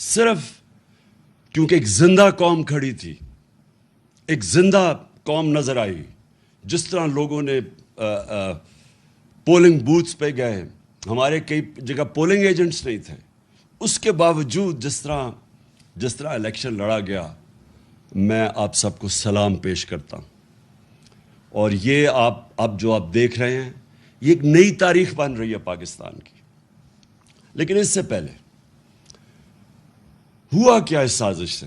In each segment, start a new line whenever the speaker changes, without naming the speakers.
صرف کیونکہ ایک زندہ قوم کھڑی تھی، ایک زندہ قوم نظر آئی. جس طرح لوگوں نے پولنگ بوتھس پہ گئے، ہمارے کئی جگہ پولنگ ایجنٹس نہیں تھے، اس کے باوجود جس طرح الیکشن لڑا گیا، میں آپ سب کو سلام پیش کرتا ہوں. اور یہ اب جو آپ دیکھ رہے ہیں، یہ ایک نئی تاریخ بن رہی ہے پاکستان کی. لیکن اس سے پہلے ہوا کیا اس سازش سے؟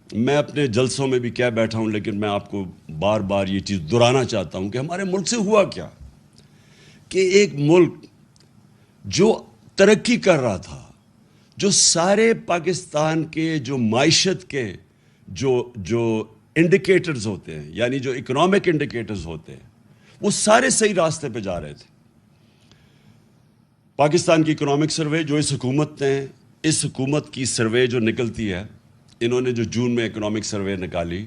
میں اپنے جلسوں میں بھی کہہ بیٹھا ہوں، لیکن میں آپ کو بار بار یہ چیز دہرانا چاہتا ہوں کہ ہمارے ملک سے ہوا کیا کہ ایک ملک جو ترقی کر رہا تھا، جو سارے پاکستان کے جو معیشت کے جو انڈیکیٹرز ہوتے ہیں، یعنی جو اکنامک انڈیکیٹرز ہوتے ہیں، وہ سارے صحیح راستے پہ جا رہے تھے. پاکستان کی اکنامک سروے جو اس حکومت کی سروے جو نکلتی ہے، انہوں نے جو جون میں اکنامک سروے نکالی،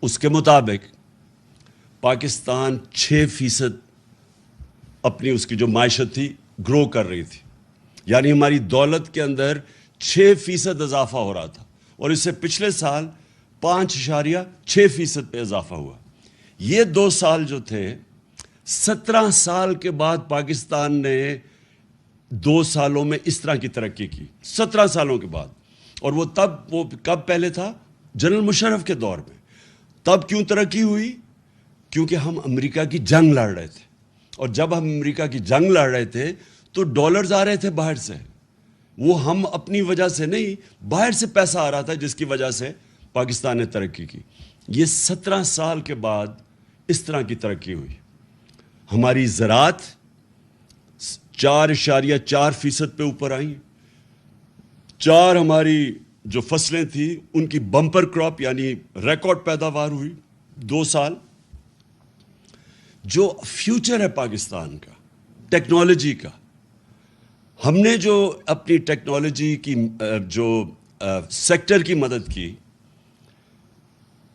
اس کے مطابق پاکستان 6% اپنی اس کی جو معیشت تھی گرو کر رہی تھی. یعنی ہماری دولت کے اندر 6% اضافہ ہو رہا تھا، اور اس سے پچھلے سال 5.6% پہ اضافہ ہوا. یہ 2 سال جو تھے، 17 سال کے بعد پاکستان نے 2 سالوں میں اس طرح کی ترقی کی، 17 سالوں کے بعد. اور وہ کب پہلے تھا؟ جنرل مشرف کے دور میں. تب کیوں ترقی ہوئی؟ کیونکہ ہم امریکہ کی جنگ لڑ رہے تھے، اور جب ہم امریکہ کی جنگ لڑ رہے تھے تو ڈالرز آ رہے تھے باہر سے. وہ ہم اپنی وجہ سے نہیں، باہر سے پیسہ آ رہا تھا، جس کی وجہ سے پاکستان نے ترقی کی. یہ 17 سال کے بعد اس طرح کی ترقی ہوئی. ہماری زراعت 4.4% پہ اوپر آئیں. 4 ہماری جو فصلیں تھیں ان کی بمپر کراپ یعنی ریکارڈ پیداوار ہوئی 2 سال. جو فیوچر ہے پاکستان کا ٹیکنالوجی کا، ہم نے جو اپنی ٹیکنالوجی کی جو سیکٹر کی مدد کی،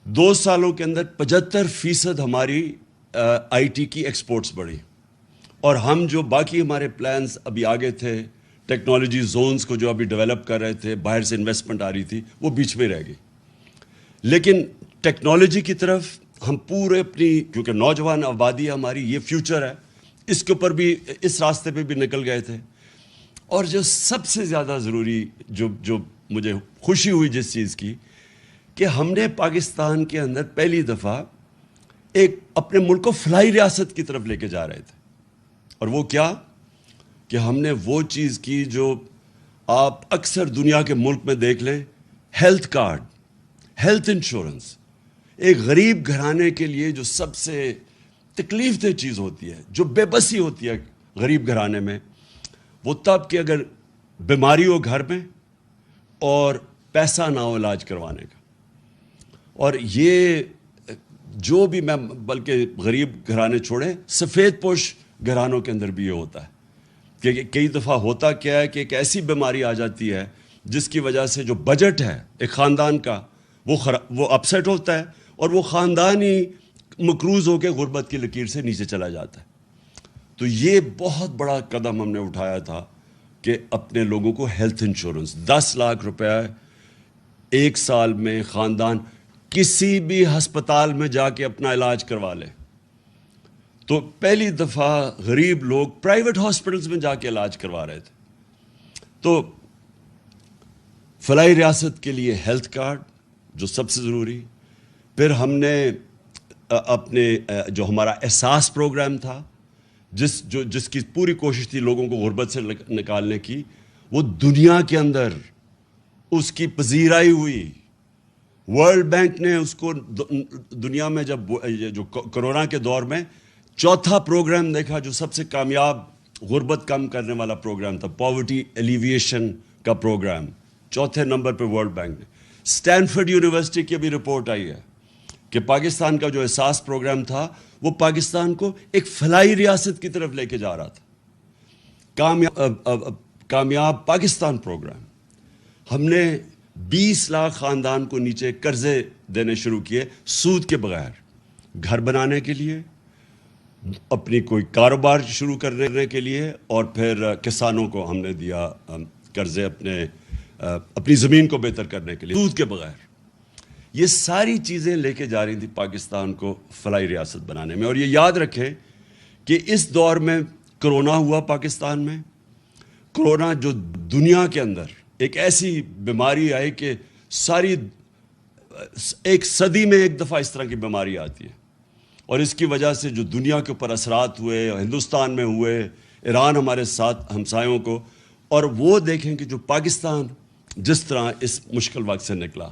2 سالوں کے اندر 75% ہماری آئی ٹی کی ایکسپورٹس بڑھی. اور ہم جو باقی ہمارے پلانز ابھی آگے تھے، ٹیکنالوجی زونز کو جو ابھی ڈیولپ کر رہے تھے، باہر سے انویسٹمنٹ آ رہی تھی، وہ بیچ میں رہ گئی. لیکن ٹیکنالوجی کی طرف ہم پورے اپنی، کیونکہ نوجوان آبادی ہماری، یہ فیوچر ہے، اس کے اوپر بھی، اس راستے پہ بھی نکل گئے تھے. اور جو سب سے زیادہ ضروری جو مجھے خوشی ہوئی جس چیز کی، کہ ہم نے پاکستان کے اندر پہلی دفعہ ایک اپنے ملک کو فلاحی ریاست کی طرف لے کے جا رہے تھے. اور وہ کیا کہ ہم نے وہ چیز کی جو آپ اکثر دنیا کے ملک میں دیکھ لیں، ہیلتھ کارڈ، ہیلتھ انشورنس. ایک غریب گھرانے کے لیے جو سب سے تکلیف دہ چیز ہوتی ہے، جو بے بسی ہوتی ہے غریب گھرانے میں، وہ تب کہ اگر بیماری ہو گھر میں اور پیسہ نہ ہو علاج کروانے کا. اور یہ جو بھی، میں بلکہ غریب گھرانے چھوڑیں، سفید پوش گھرانوں کے اندر بھی یہ ہوتا ہے کہ کئی دفعہ ہوتا کیا ہے کہ ایک ایسی بیماری آ جاتی ہے جس کی وجہ سے جو بجٹ ہے ایک خاندان کا وہ اپسیٹ ہوتا ہے، اور وہ خاندان ہی مقروض ہو کے غربت کی لکیر سے نیچے چلا جاتا ہے. تو یہ بہت بڑا قدم ہم نے اٹھایا تھا کہ اپنے لوگوں کو ہیلتھ انشورنس 10 لاکھ روپے 1 سال میں خاندان کسی بھی ہسپتال میں جا کے اپنا علاج کروا لے. تو پہلی دفعہ غریب لوگ پرائیویٹ ہاسپٹلز میں جا کے علاج کروا رہے تھے. تو فلاحی ریاست کے لیے ہیلتھ کارڈ جو سب سے ضروری. پھر ہم نے اپنے جو ہمارا احساس پروگرام تھا، جس کی پوری کوشش تھی لوگوں کو غربت سے نکالنے کی، وہ دنیا کے اندر اس کی پذیرائی ہوئی. ورلڈ بینک نے اس کو دنیا میں جو کرونا کے دور میں 4تھا پروگرام دیکھا جو سب سے کامیاب غربت کم کرنے والا پروگرام تھا، پاورٹی ایلیویشن کا پروگرام، 4تھے نمبر پہ ورلڈ بینک نے. اسٹینفورڈ یونیورسٹی کی بھی رپورٹ آئی ہے کہ پاکستان کا جو احساس پروگرام تھا وہ پاکستان کو ایک فلاحی ریاست کی طرف لے کے جا رہا تھا. کامیاب پاکستان پروگرام. ہم نے 20 لاکھ خاندان کو نیچے قرضے دینے شروع کیے سود کے بغیر، گھر بنانے کے لیے، اپنی کوئی کاروبار شروع کرنے کے لیے، اور پھر کسانوں کو ہم نے دیا قرضے اپنے اپنی زمین کو بہتر کرنے کے لیے، سود کے بغیر. یہ ساری چیزیں لے کے جا رہی تھی پاکستان کو فلاحی ریاست بنانے میں. اور یہ یاد رکھیں کہ اس دور میں کرونا ہوا پاکستان میں. کرونا جو دنیا کے اندر ایک ایسی بیماری آئی کہ ساری ایک صدی میں ایک دفعہ اس طرح کی بیماری آتی ہے، اور اس کی وجہ سے جو دنیا کے اوپر اثرات ہوئے، ہندوستان میں ہوئے، ایران ہمارے ساتھ ہمسایوں کو. اور وہ دیکھیں کہ جو پاکستان جس طرح اس مشکل وقت سے نکلا،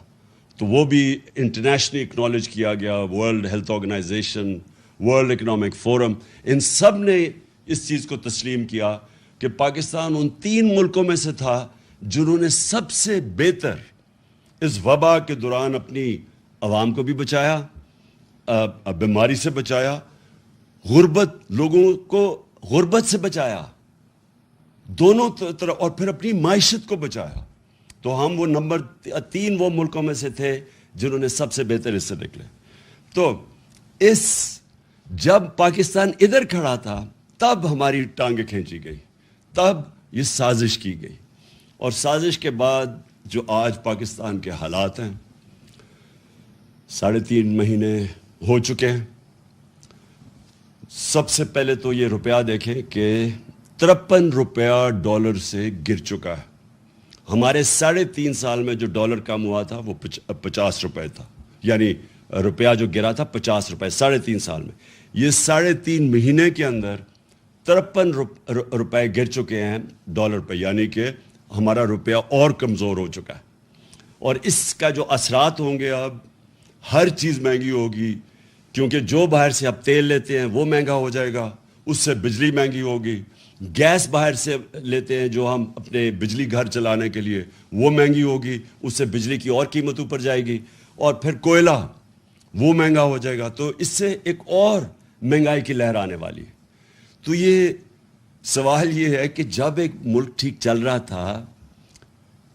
تو وہ بھی انٹرنیشنلی اکنالج کیا گیا. World Health Organization, World Economic Forum, ان سب نے اس چیز کو تسلیم کیا کہ پاکستان ان 3 ملکوں میں سے تھا جنہوں نے سب سے بہتر اس وبا کے دوران اپنی عوام کو بھی بچایا، بیماری سے بچایا، لوگوں کو غربت سے بچایا، دونوں طرف، اور پھر اپنی معیشت کو بچایا. تو ہم وہ نمبر 3 وہ ملکوں میں سے تھے جنہوں نے سب سے بہتر اس سے نکلے. تو جب پاکستان ادھر کھڑا تھا تب ہماری ٹانگیں کھینچی گئی، تب یہ سازش کی گئی. اور سازش کے بعد جو آج پاکستان کے حالات ہیں، 3.5 مہینے ہو چکے ہیں. سب سے پہلے تو یہ روپیہ دیکھیں کہ 53 روپیہ ڈالر سے گر چکا ہے. ہمارے 3.5 سال میں جو ڈالر کم ہوا تھا وہ 50 روپے تھا، یعنی روپیہ جو گرا تھا 50 روپے 3.5 سال میں. یہ 3.5 مہینے کے اندر 53 روپے گر چکے ہیں ڈالر پہ، یعنی کہ ہمارا روپیہ اور کمزور ہو چکا ہے. اور اس کا جو اثرات ہوں گے، اب ہر چیز مہنگی ہوگی، کیونکہ جو باہر سے اب تیل لیتے ہیں وہ مہنگا ہو جائے گا، اس سے بجلی مہنگی ہوگی. گیس باہر سے لیتے ہیں جو ہم اپنے بجلی گھر چلانے کے لیے، وہ مہنگی ہوگی، اس سے بجلی کی اور قیمت اوپر جائے گی. اور پھر کوئلہ وہ مہنگا ہو جائے گا، تو اس سے ایک اور مہنگائی کی لہر آنے والی ہے. تو یہ سوال یہ ہے کہ جب ایک ملک ٹھیک چل رہا تھا،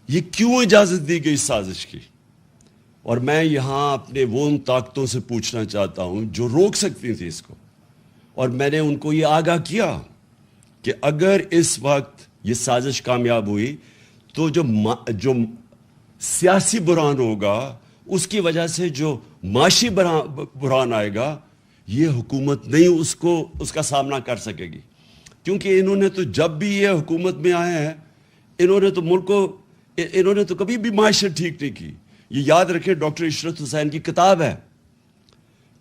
یہ کیوں اجازت دی گئی سازش کی؟ اور میں یہاں اپنے وہ ان طاقتوں سے پوچھنا چاہتا ہوں جو روک سکتی تھی اس کو. اور میں نے ان کو یہ آگاہ کیا کہ اگر اس وقت یہ سازش کامیاب ہوئی تو جو سیاسی بحران ہوگا، اس کی وجہ سے جو معاشی بحران آئے گا، یہ حکومت نہیں اس کا سامنا کر سکے گی. کیونکہ انہوں نے تو جب بھی یہ حکومت میں آئے ہیں، انہوں نے تو کبھی بھی معیشت ٹھیک نہیں کی. یہ یاد رکھیں، ڈاکٹر عشرت حسین کی کتاب ہے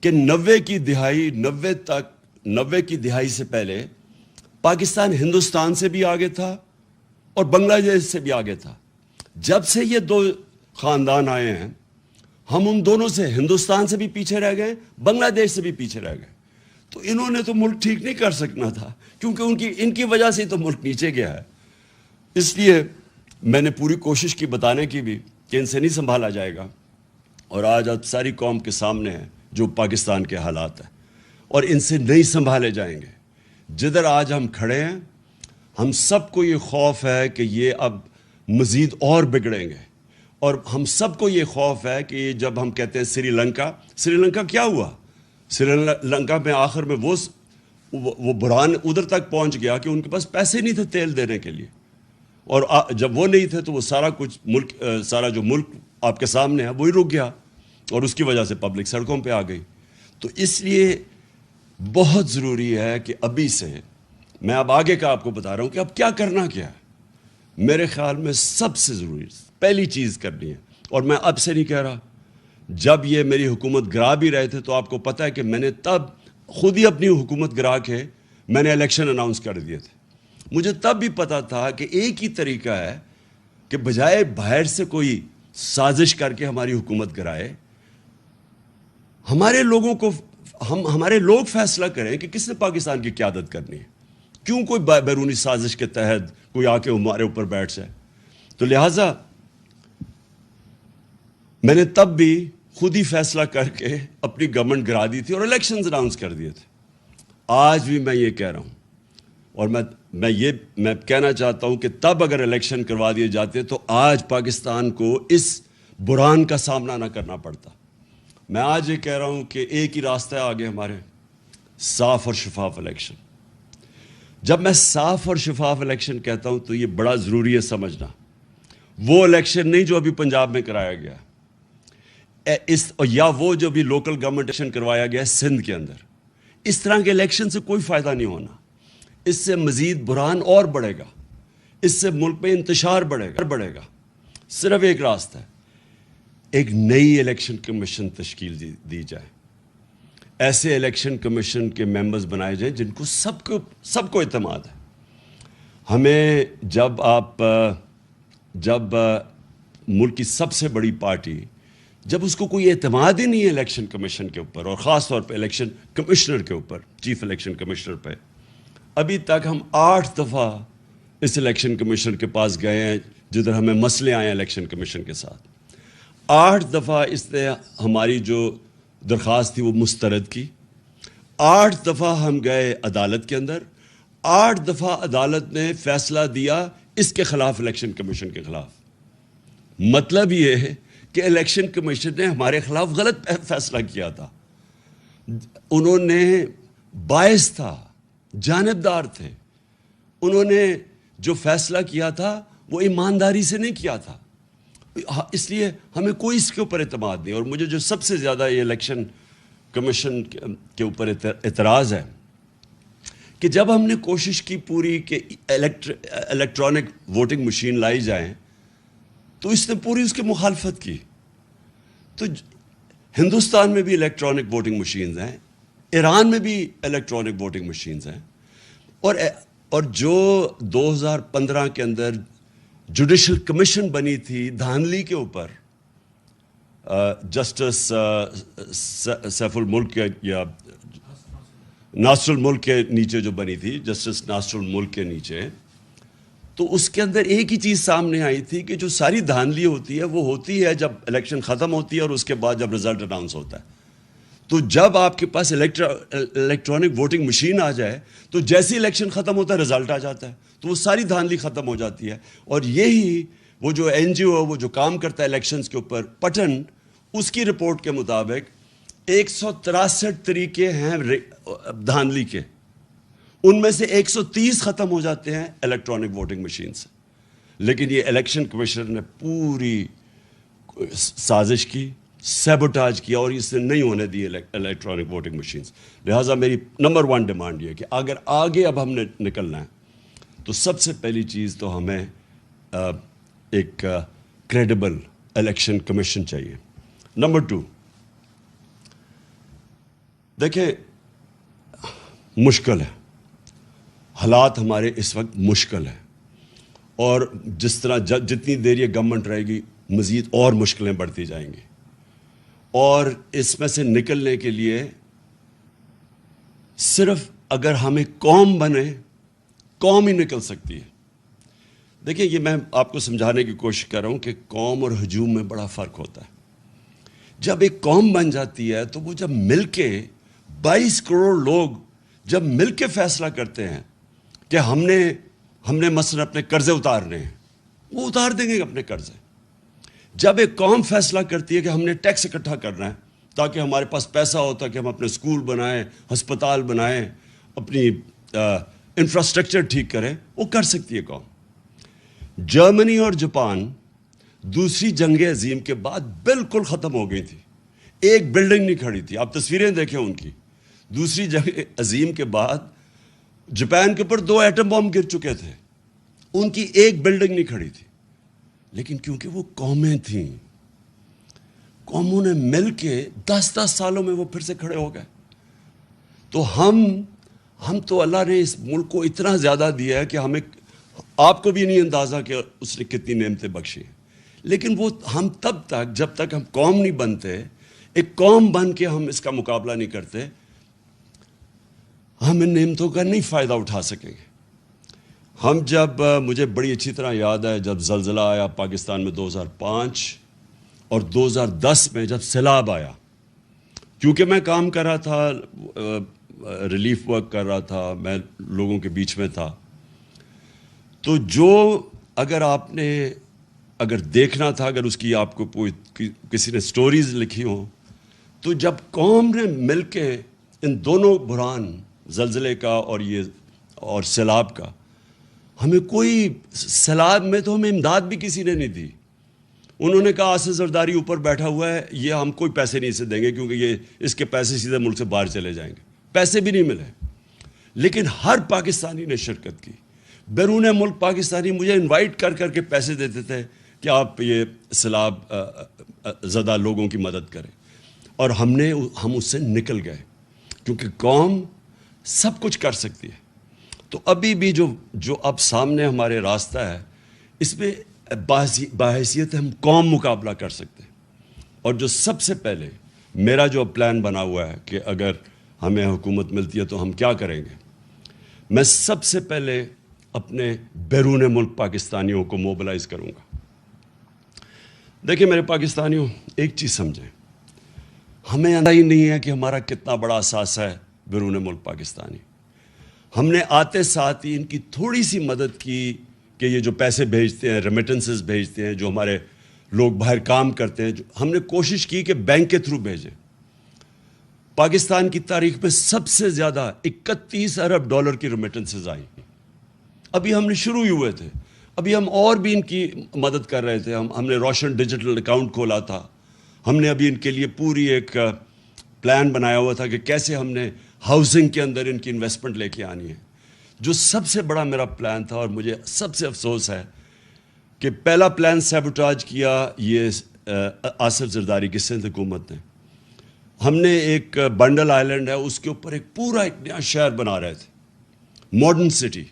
کہ 90 کی دہائی سے پہلے پاکستان ہندوستان سے بھی آگے تھا اور بنگلہ دیش سے بھی آگے تھا. جب سے یہ 2 خاندان آئے ہیں، ہم ان دونوں سے، ہندوستان سے بھی پیچھے رہ گئے، بنگلہ دیش سے بھی پیچھے رہ گئے. تو انہوں نے تو ملک ٹھیک نہیں کر سکنا تھا، کیونکہ ان کی وجہ سے تو ملک نیچے گیا ہے. اس لیے میں نے پوری کوشش کی بتانے کی بھی کہ ان سے نہیں سنبھالا جائے گا. اور آج اب ساری قوم کے سامنے ہے جو پاکستان کے حالات ہیں، اور ان سے نہیں سنبھالے جائیں گے. جدھر آج ہم کھڑے ہیں، ہم سب کو یہ خوف ہے کہ یہ اب مزید اور بگڑیں گے. اور ہم سب کو یہ خوف ہے کہ جب ہم کہتے ہیں سری لنکا کیا ہوا؟ سری لنکا میں آخر میں وہ بحران ادھر تک پہنچ گیا کہ ان کے پاس پیسے نہیں تھے تیل دینے کے لیے. اور جب وہ نہیں تھے تو وہ سارا جو ملک آپ کے سامنے ہے وہی رک گیا، اور اس کی وجہ سے پبلک سڑکوں پہ آ گئی. تو اس لیے بہت ضروری ہے کہ ابھی سے، میں اب آگے کا آپ کو بتا رہا ہوں کہ اب کیا کرنا کیا ہے. میرے خیال میں سب سے ضروری پہلی چیز کرنی ہے، اور میں اب سے نہیں کہہ رہا، جب یہ میری حکومت گرا بھی رہے تھے تو آپ کو پتہ ہے کہ میں نے تب خود ہی اپنی حکومت گرا کے میں نے الیکشن اناؤنس کر دیے تھے. مجھے تب بھی پتا تھا کہ ایک ہی طریقہ ہے کہ بجائے باہر سے کوئی سازش کر کے ہماری حکومت گرائے، ہمارے لوگ فیصلہ کریں کہ کس نے پاکستان کی قیادت کرنی ہے. کیوں کوئی بیرونی سازش کے تحت کوئی آ کے ہمارے اوپر بیٹھ جائے؟ تو لہٰذا میں نے تب بھی خود ہی فیصلہ کر کے اپنی گورنمنٹ گرا دی تھی اور الیکشنز اناؤنس کر دیے تھے. آج بھی میں یہ کہہ رہا ہوں، اور میں کہنا چاہتا ہوں کہ تب اگر الیکشن کروا دیے جاتے تو آج پاکستان کو اس بحران کا سامنا نہ کرنا پڑتا. میں آج یہ کہہ رہا ہوں کہ ایک ہی راستہ ہے آگے ہمارے، صاف اور شفاف الیکشن. جب میں صاف اور شفاف الیکشن کہتا ہوں تو یہ بڑا ضروری ہے سمجھنا. وہ الیکشن نہیں جو ابھی پنجاب میں کرایا گیا یا وہ جو بھی لوکل گورنمنٹ الیکشن کروایا گیا سندھ کے اندر. اس طرح کے الیکشن سے کوئی فائدہ نہیں ہونا. اس سے مزید بحران اور بڑھے گا, اس سے ملک میں انتشار بڑھے گا. صرف ایک راستہ ہے, ایک نئی الیکشن کمیشن تشکیل دی جائے. ایسے الیکشن کمیشن کے ممبرز بنائے جائیں جن کو سب کو اعتماد ہے. ہمیں جب ملک کی سب سے بڑی پارٹی جب اس کو کوئی اعتماد ہی نہیں ہے الیکشن کمیشن کے اوپر, اور خاص طور پہ الیکشن کمشنر کے اوپر, چیف الیکشن کمشنر پہ, ابھی تک ہم 8 دفعہ اس الیکشن کمیشن کے پاس گئے ہیں جدھر ہمیں مسئلے آئے ہیں الیکشن کمیشن کے ساتھ. 8 دفعہ اس نے ہماری جو درخواست تھی وہ مسترد کی. 8 دفعہ ہم گئے عدالت کے اندر. 8 دفعہ عدالت نے فیصلہ دیا اس کے خلاف, الیکشن کمیشن کے خلاف. مطلب یہ ہے کہ الیکشن کمیشن نے ہمارے خلاف غلط فیصلہ کیا تھا. انہوں نے باعث تھا, جانبدار تھے. انہوں نے جو فیصلہ کیا تھا وہ ایمانداری سے نہیں کیا تھا. اس لیے ہمیں کوئی اس کے اوپر اعتماد نہیں. اور مجھے جو سب سے زیادہ یہ الیکشن کمیشن کے اوپر اعتراض ہے کہ جب ہم نے کوشش کی پوری کہ الیکٹرانک ووٹنگ مشین لائی جائیں تو اس نے پوری اس کی مخالفت کی. تو ہندوستان میں بھی الیکٹرانک ووٹنگ مشینز ہیں, ایران میں بھی الیکٹرانک ووٹنگ مشینز ہیں, اور جو 2015 کے اندر جوڈیشل کمیشن بنی تھی دھاندلی کے اوپر, جسٹس سیف الملک یا ناصر الملک کے نیچے جو بنی تھی, جسٹس ناصر الملک کے نیچے, تو اس کے اندر ایک ہی چیز سامنے آئی تھی کہ جو ساری دھاندلی ہوتی ہے وہ ہوتی ہے جب الیکشن ختم ہوتی ہے اور اس کے بعد جب رزلٹ اناؤنس ہوتا ہے. تو جب آپ کے پاس الیکٹرانک ووٹنگ مشین آ جائے تو جیسے الیکشن ختم ہوتا ہے رزلٹ آ جاتا ہے, تو وہ ساری دھاندلی ختم ہو جاتی ہے. اور یہی وہ جو این جی او وہ جو کام کرتا ہے الیکشنز کے اوپر, پٹن, اس کی رپورٹ کے مطابق 163 طریقے ہیں دھاندلی کے, ان میں سے 130 ختم ہو جاتے ہیں الیکٹرانک ووٹنگ مشین سے. لیکن یہ الیکشن کمیشنر نے پوری سازش کی, سیبوٹاج کیا, اور اس نے نہیں ہونے دی الیکٹرانک ووٹنگ مشینز. لہٰذا میری نمبر 1 ڈیمانڈ یہ ہے کہ اگر آگے اب ہم نے نکلنا ہے تو سب سے پہلی چیز تو ہمیں ایک کریڈیبل الیکشن کمیشن چاہیے. نمبر 2, دیکھیں مشکل ہے, حالات ہمارے اس وقت مشکل ہیں, اور جس طرح جتنی دیر یہ گورنمنٹ رہے گی مزید اور مشکلیں بڑھتی جائیں گی. اور اس میں سے نکلنے کے لیے صرف اگر ہمیں قوم بنے, قوم ہی نکل سکتی ہے. دیکھیں یہ میں آپ کو سمجھانے کی کوشش کر رہا ہوں کہ قوم اور ہجوم میں بڑا فرق ہوتا ہے. جب ایک قوم بن جاتی ہے تو وہ جب مل کے 22 کروڑ لوگ جب مل کے فیصلہ کرتے ہیں کہ ہم نے مثلا اپنے قرضے اتارنے ہیں, وہ اتار دیں گے اپنے قرضے. جب ایک قوم فیصلہ کرتی ہے کہ ہم نے ٹیکس اکٹھا کرنا ہے تاکہ ہمارے پاس پیسہ ہو, تاکہ ہم اپنے اسکول بنائیں, ہسپتال بنائیں, اپنی انفراسٹرکچر ٹھیک کریں, وہ کر سکتی ہے قوم. جرمنی اور جاپان دوسری جنگ عظیم کے بعد بالکل ختم ہو گئی تھی, ایک بلڈنگ نہیں کھڑی تھی. آپ تصویریں دیکھیں ان کی. دوسری جنگ عظیم کے بعد جاپان کے اوپر 2 ایٹم بم گر چکے تھے, ان کی ایک بلڈنگ نہیں کھڑی تھی. لیکن کیونکہ وہ قومیں تھیں, قوموں نے مل کے 10 سالوں میں وہ پھر سے کھڑے ہو گئے. تو ہم تو اللہ نے اس ملک کو اتنا زیادہ دیا ہے کہ ہمیں, آپ کو بھی نہیں اندازہ کہ اس نے کتنی نعمتیں بخشی ہیں. لیکن وہ ہم تب تک, جب تک ہم قوم نہیں بنتے, ایک قوم بن کے ہم اس کا مقابلہ نہیں کرتے, ہم ان نعمتوں کا نہیں فائدہ اٹھا سکیں گے. ہم جب, مجھے بڑی اچھی طرح یاد ہے جب زلزلہ آیا پاکستان میں 2005 اور 2010 میں جب سیلاب آیا, کیونکہ میں کام کر رہا تھا, ریلیف ورک کر رہا تھا, میں لوگوں کے بیچ میں تھا, تو جو اگر دیکھنا تھا, اگر اس کی آپ کو کسی نے سٹوریز لکھی ہوں, تو جب قوم نے مل کے ان دونوں بحران, زلزلے کا اور سیلاب کا, ہمیں کوئی سیلاب میں تو ہمیں امداد بھی کسی نے نہیں دی. انہوں نے کہا آصف زرداری اوپر بیٹھا ہوا ہے, یہ ہم کوئی پیسے نہیں اسے دیں گے کیونکہ یہ اس کے پیسے سیدھے ملک سے باہر چلے جائیں گے. پیسے بھی نہیں ملے, لیکن ہر پاکستانی نے شرکت کی. بیرون ملک پاکستانی مجھے انوائٹ کر کر کے پیسے دیتے تھے کہ آپ یہ سیلاب زدہ لوگوں کی مدد کریں, اور ہم اس سے نکل گئے کیونکہ قوم سب کچھ کر سکتی ہے. تو ابھی بھی جو اب سامنے ہمارے راستہ ہے, اس میں باحیثیت ہم قوم مقابلہ کر سکتے ہیں. اور جو سب سے پہلے میرا جو پلان بنا ہوا ہے کہ اگر ہمیں حکومت ملتی ہے تو ہم کیا کریں گے, میں سب سے پہلے اپنے بیرون ملک پاکستانیوں کو موبلائز کروں گا. دیکھیں میرے پاکستانیوں, ایک چیز سمجھیں, ہمیں اندازہ ہی نہیں ہے کہ ہمارا کتنا بڑا اثاثہ ہے بیرون ملک پاکستانی. ہم نے آتے ساتھ ہی ان کی تھوڑی سی مدد کی کہ یہ جو پیسے بھیجتے ہیں, ریمیٹنسز بھیجتے ہیں, جو ہمارے لوگ باہر کام کرتے ہیں, ہم نے کوشش کی کہ بینک کے تھرو بھیجیں. پاکستان کی تاریخ میں سب سے زیادہ 31 ارب ڈالر کی ریمیٹنسز آئیں. ابھی ہم نے شروع ہی ہوئے تھے, ابھی ہم اور بھی ان کی مدد کر رہے تھے. ہم نے روشن ڈیجیٹل اکاؤنٹ کھولا تھا. ہم نے ابھی ان کے لیے پوری ایک پلان بنایا ہوا تھا کہ کیسے ہم نے ہاؤسنگ کے اندر ان کی انویسٹمنٹ لے کے آنی ہے. جو سب سے بڑا میرا پلان تھا, اور مجھے سب سے افسوس ہے کہ پہلا پلان سیبوٹاج کیا یہ آصف زرداری کی سندھ حکومت نے. ہم نے ایک بنڈل آئلینڈ ہے, اس کے اوپر ایک نیا شہر بنا رہے تھے, ماڈرن سٹی,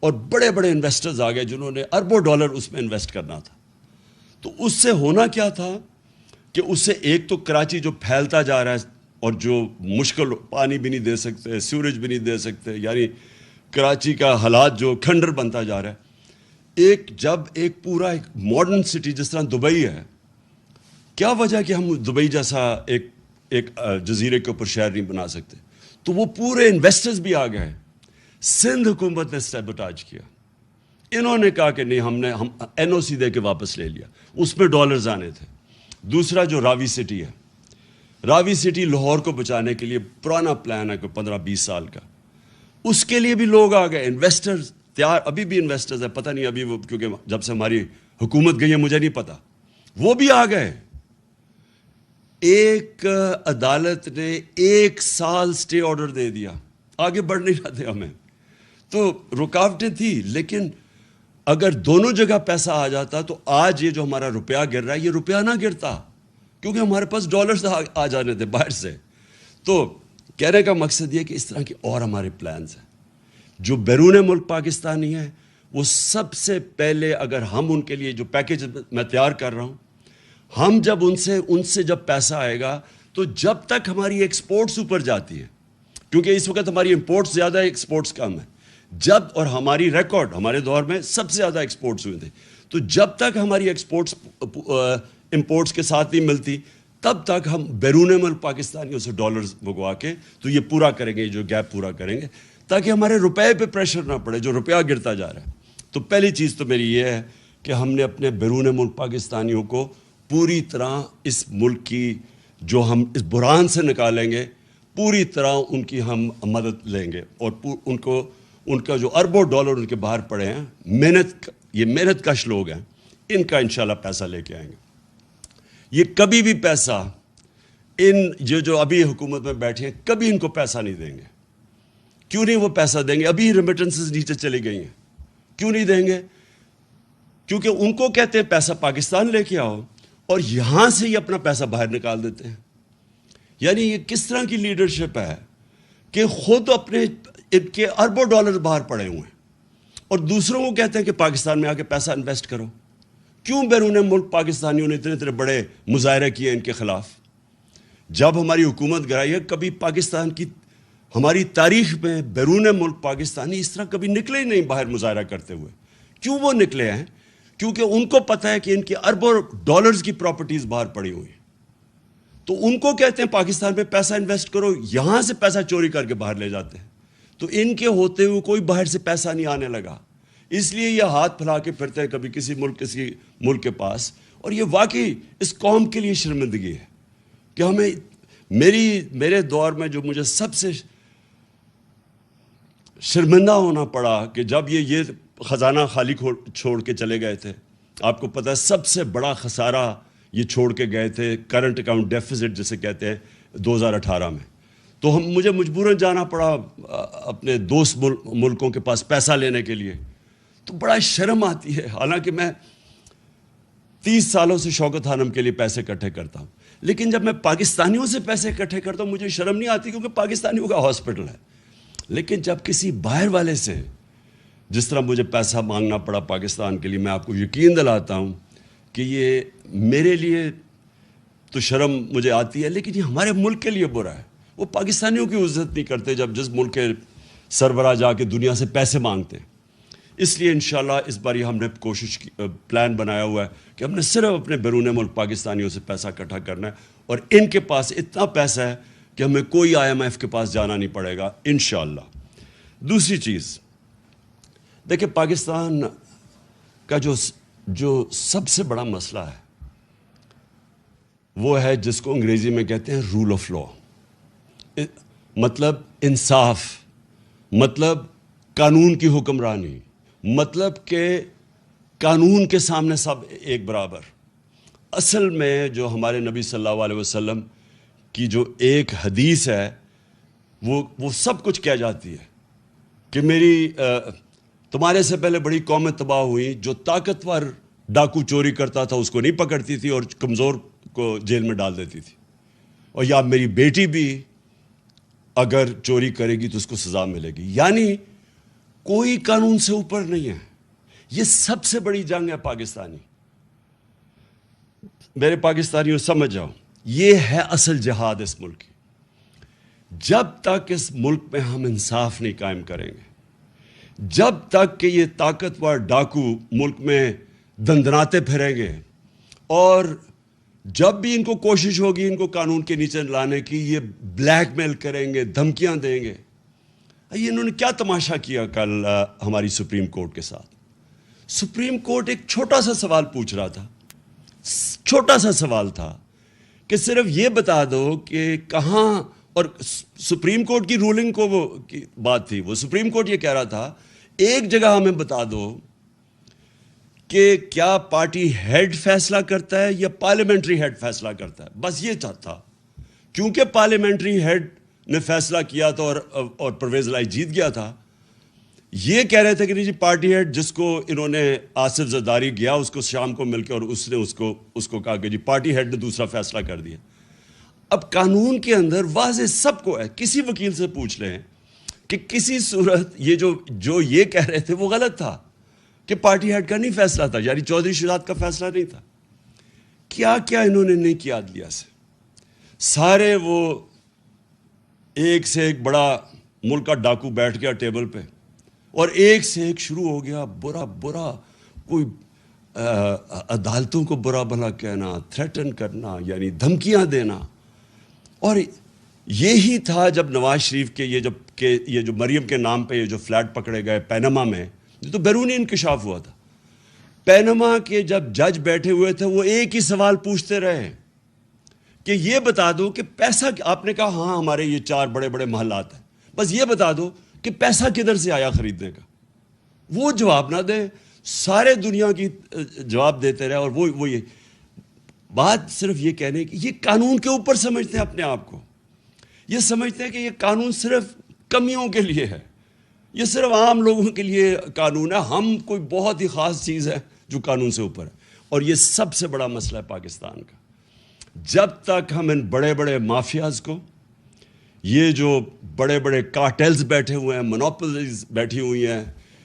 اور بڑے بڑے انویسٹرز آ گئے جنہوں نے اربوں ڈالر اس میں انویسٹ کرنا تھا. تو اس سے ہونا کیا تھا کہ اس سے ایک تو کراچی جو پھیلتا جا رہا ہے اور جو مشکل, پانی بھی نہیں دے سکتے, سیوریج بھی نہیں دے سکتے, یعنی کراچی کا حالات جو کھنڈر بنتا جا رہا ہے. جب ایک پورا ایک ماڈرن سٹی جس طرح دبئی ہے, کیا وجہ کہ ہم دبئی جیسا ایک جزیرے کے اوپر شہر نہیں بنا سکتے. تو وہ پورے انویسٹرز بھی آ گئے. سندھ حکومت نے سیبوٹاج کیا. انہوں نے کہا کہ نہیں, ہم این او سی دے کے واپس لے لیا. اس میں ڈالرز آنے تھے. دوسرا جو راوی سٹی ہے, راوی سٹی لاہور کو بچانے کے لیے پرانا پلان ہے کوئی 15-20 سال کا. اس کے لیے بھی لوگ آ گئے, انویسٹرز تیار, ابھی بھی انویسٹرز ہیں, پتہ نہیں ابھی وہ, کیونکہ جب سے ہماری حکومت گئی ہے مجھے نہیں پتا, وہ بھی آ گئے. ایک عدالت نے 1 سال سٹے آرڈر دے دیا, آگے بڑھ نہیں رہا تھے ہمیں. تو رکاوٹیں تھی, لیکن اگر دونوں جگہ پیسہ آ جاتا تو آج یہ جو ہمارا روپیہ گر رہا ہے یہ روپیہ نہ گرتا, کیونکہ ہمارے پاس ڈالرز آ جانے تھے باہر سے. تو کہنے کا مقصد یہ کہ اس طرح کے اور ہمارے پلانز ہیں. جو بیرون ملک پاکستانی ہیں وہ سب سے پہلے, اگر ہم ان کے لیے جو پیکیج میں تیار کر رہا ہوں, ہم جب ان سے جب پیسہ آئے گا تو جب تک ہماری ایکسپورٹس اوپر جاتی ہے, کیونکہ اس وقت ہماری امپورٹس زیادہ ہے, ایکسپورٹس کم ہے, اور ہماری ریکارڈ ہمارے دور میں سب سے زیادہ ایکسپورٹس ہوئے تھے. تو جب تک ہماری ایکسپورٹس امپورٹس کے ساتھ نہیں ملتی, تب تک ہم بیرون ملک پاکستانیوں سے ڈالرز منگوا کے تو یہ پورا کریں گے, جو گیپ پورا کریں گے, تاکہ ہمارے روپے پہ پریشر نہ پڑے جو روپیہ گرتا جا رہا ہے. تو پہلی چیز تو میری یہ ہے کہ ہم نے اپنے بیرون ملک پاکستانیوں کو پوری طرح اس ملک کی جو ہم اس بحران سے نکالیں گے, پوری طرح ان کی ہم مدد لیں گے, اور ان کا جو اربوں ڈالر ان کے باہر پڑے ہیں, یہ محنت کش لوگ ہیں, ان کا انشاءاللہ پیسہ لے کے آئیں گے. یہ کبھی بھی پیسہ جو ابھی حکومت میں بیٹھے ہیں کبھی ان کو پیسہ نہیں دیں گے. کیوں نہیں وہ پیسہ دیں گے؟ ابھی ریمیٹنسز نیچے چلی گئی ہیں, کیوں نہیں دیں گے؟ کیونکہ ان کو کہتے ہیں پیسہ پاکستان لے کے آؤ, اور یہاں سے ہی اپنا پیسہ باہر نکال دیتے ہیں. یعنی یہ کس طرح کی لیڈرشپ ہے کہ خود اپنے ان کے اربوں ڈالر باہر پڑے ہوئے ہیں, اور دوسروں کو کہتے ہیں کہ پاکستان میں آ کے پیسہ انویسٹ کرو. کیوں بیرون ملک پاکستانیوں نے اتنے بڑے مظاہرے کیے ان کے خلاف؟ جب ہماری حکومت گرائی ہے, کبھی پاکستان کی ہماری تاریخ میں بیرون ملک پاکستانی اس طرح کبھی نکلے ہی نہیں باہر مظاہرہ کرتے ہوئے. کیوں وہ نکلے ہیں؟ کیونکہ ان کو پتہ ہے کہ ان کی اربوں ڈالرز کی پراپرٹیز باہر پڑی ہوئی ہیں. تو ان کو کہتے ہیں پاکستان میں پیسہ انویسٹ کرو, یہاں سے پیسہ چوری کر کے باہر لے جاتے ہیں. تو ان کے ہوتے ہوئے کوئی باہر سے پیسہ نہیں آنے لگا, اس لیے یہ ہاتھ پھیلا کے پھرتے ہیں کبھی کسی ملک کے پاس. اور یہ واقعی اس قوم کے لیے شرمندگی ہے کہ ہمیں میرے دور میں جو مجھے سب سے شرمندہ ہونا پڑا کہ جب یہ خزانہ خالی چھوڑ کے چلے گئے تھے. آپ کو پتہ ہے سب سے بڑا خسارہ یہ چھوڑ کے گئے تھے کرنٹ اکاؤنٹ ڈیفیسٹ جسے کہتے ہیں 2018 میں. تو مجھے مجبوراً جانا پڑا اپنے دوست ملکوں کے پاس پیسہ لینے کے لیے. تو بڑا شرم آتی ہے، حالانکہ میں 30 سالوں سے شوکت خانم کے لیے پیسے اکٹھے کرتا ہوں، لیکن جب میں پاکستانیوں سے پیسے اکٹھے کرتا ہوں مجھے شرم نہیں آتی، کیونکہ پاکستانیوں کا ہاسپٹل ہے. لیکن جب کسی باہر والے سے جس طرح مجھے پیسہ مانگنا پڑا پاکستان کے لیے، میں آپ کو یقین دلاتا ہوں کہ یہ میرے لیے تو شرم مجھے آتی ہے، لیکن یہ ہمارے ملک کے لیے برا ہے. وہ پاکستانیوں کی عزت نہیں کرتے جس ملک کے سربراہ جا کے دنیا سے پیسے مانگتے ہیں. اس لیے انشاءاللہ اس بار ہم نے پلان بنایا ہوا ہے کہ ہم نے صرف اپنے بیرون ملک پاکستانیوں سے پیسہ اکٹھا کرنا ہے، اور ان کے پاس اتنا پیسہ ہے کہ ہمیں کوئی IMF کے پاس جانا نہیں پڑے گا انشاءاللہ. دوسری چیز دیکھیں، پاکستان کا جو سب سے بڑا مسئلہ ہے وہ ہے جس کو انگریزی میں کہتے ہیں رول آف لا، مطلب انصاف، مطلب قانون کی حکمرانی، مطلب کہ قانون کے سامنے سب ایک برابر. اصل میں جو ہمارے نبی صلی اللہ علیہ وسلم کی جو ایک حدیث ہے وہ سب کچھ کہہ جاتی ہے کہ تمہارے سے پہلے بڑی قومیں تباہ ہوئیں، جو طاقتور ڈاکو چوری کرتا تھا اس کو نہیں پکڑتی تھی اور کمزور کو جیل میں ڈال دیتی تھی، اور یا میری بیٹی بھی اگر چوری کرے گی تو اس کو سزا ملے گی. یعنی کوئی قانون سے اوپر نہیں ہے. یہ سب سے بڑی جنگ ہے پاکستانی. میرے پاکستانیوں سمجھ جاؤ، یہ ہے اصل جہاد اس ملک کی. جب تک اس ملک میں ہم انصاف نہیں قائم کریں گے، جب تک کہ یہ طاقتور ڈاکو ملک میں دندناتے پھریں گے، اور جب بھی ان کو کوشش ہوگی ان کو قانون کے نیچے لانے کی، یہ بلیک میل کریں گے، دھمکیاں دیں گے. یہ انہوں نے کیا تماشا کیا کل ہماری سپریم کورٹ کے ساتھ. سپریم کورٹ ایک چھوٹا سا سوال پوچھ رہا تھا، چھوٹا سا سوال تھا کہ صرف یہ بتا دو کہ کہاں، اور سپریم کورٹ کی رولنگ کو وہ کی بات تھی، وہ سپریم کورٹ یہ کہہ رہا تھا ایک جگہ ہمیں بتا دو کہ کیا پارٹی ہیڈ فیصلہ کرتا ہے یا پارلیمنٹری ہیڈ فیصلہ کرتا ہے. بس یہ تھا. کیونکہ پارلیمنٹری ہیڈ نے فیصلہ کیا تھا اور پرویز الہی جیت گیا تھا، یہ کہہ رہے تھے کہ نہیں جی پارٹی ہیڈ جس کو انہوں نے آصف زرداری گیا اس کو شام کو مل کے، اور اس نے اس کو کہا کہ جی پارٹی ہیڈ نے دوسرا فیصلہ کر دیا. اب قانون کے اندر واضح سب کو ہے، کسی وکیل سے پوچھ لیں کہ کسی صورت یہ جو یہ کہہ رہے تھے وہ غلط تھا کہ پارٹی ہیڈ کا نہیں فیصلہ تھا، یعنی چودھری شہزاد کا فیصلہ نہیں تھا. کیا کیا انہوں نے نہیں کیا عدلیہ سے. سارے وہ ایک سے ایک بڑا ملک کا ڈاکو بیٹھ گیا ٹیبل پہ، اور ایک سے ایک شروع ہو گیا برا کوئی عدالتوں کو برا بھلا کہنا، تھریٹن کرنا، یعنی دھمکیاں دینا. اور یہی تھا جب نواز شریف کے یہ جو مریم کے نام پہ یہ جو فلیٹ پکڑے گئے پینما میں، یہ تو بیرونی انکشاف ہوا تھا. پینما کے جب جج بیٹھے ہوئے تھے وہ ایک ہی سوال پوچھتے رہے کہ یہ بتا دو کہ پیسہ، آپ نے کہا ہاں ہمارے یہ 4 بڑے بڑے محلات ہیں، بس یہ بتا دو کہ پیسہ کدھر سے آیا خریدنے کا. وہ جواب نہ دے، سارے دنیا کی جواب دیتے رہے. اور وہ یہ بات صرف یہ کہنے کی، یہ قانون کے اوپر سمجھتے ہیں اپنے آپ کو. یہ سمجھتے ہیں کہ یہ قانون صرف کمیوں کے لیے ہے، یہ صرف عام لوگوں کے لیے قانون ہے، ہم کوئی بہت ہی خاص چیز ہے جو قانون سے اوپر ہے. اور یہ سب سے بڑا مسئلہ ہے پاکستان کا. جب تک ہم ان بڑے بڑے مافیاز کو، یہ جو بڑے بڑے کارٹیلز بیٹھے ہوئے ہیں، مونوپولیز بیٹھی ہوئی ہیں،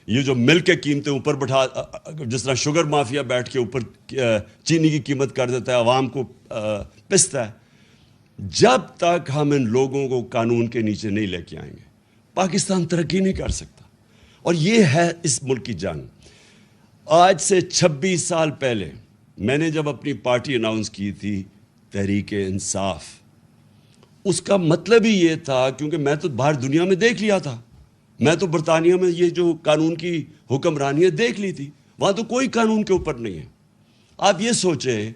یہ جو ملک کے قیمتیں اوپر بٹھا، جس طرح شوگر مافیا بیٹھ کے اوپر چینی کی قیمت کر دیتا ہے، عوام کو پستا ہے، جب تک ہم ان لوگوں کو قانون کے نیچے نہیں لے کے آئیں گے پاکستان ترقی نہیں کر سکتا. اور یہ ہے اس ملک کی جنگ. آج سے 26 سال پہلے میں نے جب اپنی پارٹی اناؤنس کی تھی تحریک انصاف، اس کا مطلب ہی یہ تھا، کیونکہ میں تو باہر دنیا میں دیکھ لیا تھا، میں تو برطانیہ میں یہ جو قانون کی حکمرانی دیکھ لی تھی، وہاں تو کوئی قانون کے اوپر نہیں ہے. آپ یہ سوچیں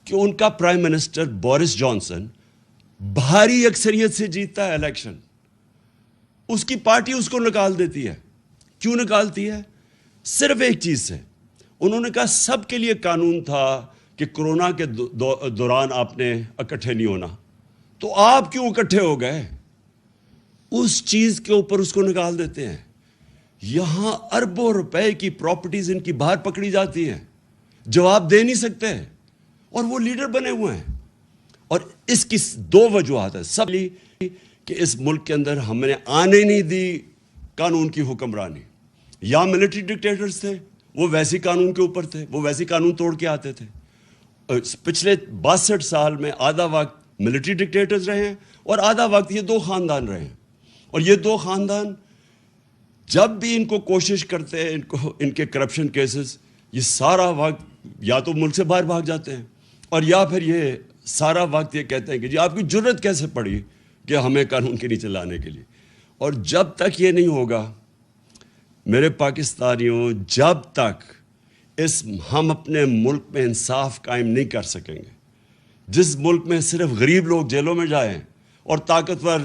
کہ ان کا پرائم منسٹر بورس جانسن بھاری اکثریت سے جیتتا ہے الیکشن، اس کی پارٹی اس کو نکال دیتی ہے. کیوں نکالتی ہے؟ صرف ایک چیز سے. انہوں نے کہا سب کے لیے قانون تھا کہ کورونا کے دوران آپ نے اکٹھے نہیں ہونا, تو آپ کیوں اکٹھے ہو گئے؟ اس چیز کے اوپر اس کو نکال دیتے ہیں. یہاں اربوں روپے کی پراپرٹیز ان کی باہر پکڑی جاتی ہیں, جواب دے نہیں سکتے, اور وہ لیڈر بنے ہوئے ہیں. اور اس کی دو وجوہات ہیں. سب کہ اس ملک کے اندر ہم نے آنے نہیں دی قانون کی حکمرانی. یا ملٹری ڈکٹیٹرز تھے, وہ ویسی قانون کے اوپر تھے, وہ ویسی قانون توڑ کے آتے تھے. پچھلے 62 سال میں آدھا وقت ملٹری ڈکٹیٹرز رہے ہیں اور آدھا وقت یہ دو خاندان رہے ہیں. اور یہ دو خاندان جب بھی ان کو کوشش کرتے ہیں, ان کے کرپشن کیسز, یہ سارا وقت یا تو ملک سے باہر بھاگ جاتے ہیں, اور یا پھر یہ سارا وقت یہ کہتے ہیں کہ جی آپ کی جرت کیسے پڑی کہ ہمیں قانون کے نیچے لانے کے لیے. اور جب تک یہ نہیں ہوگا میرے پاکستانیوں, جب تک ہم اپنے ملک میں انصاف قائم نہیں کر سکیں گے, جس ملک میں صرف غریب لوگ جیلوں میں جائیں اور طاقتور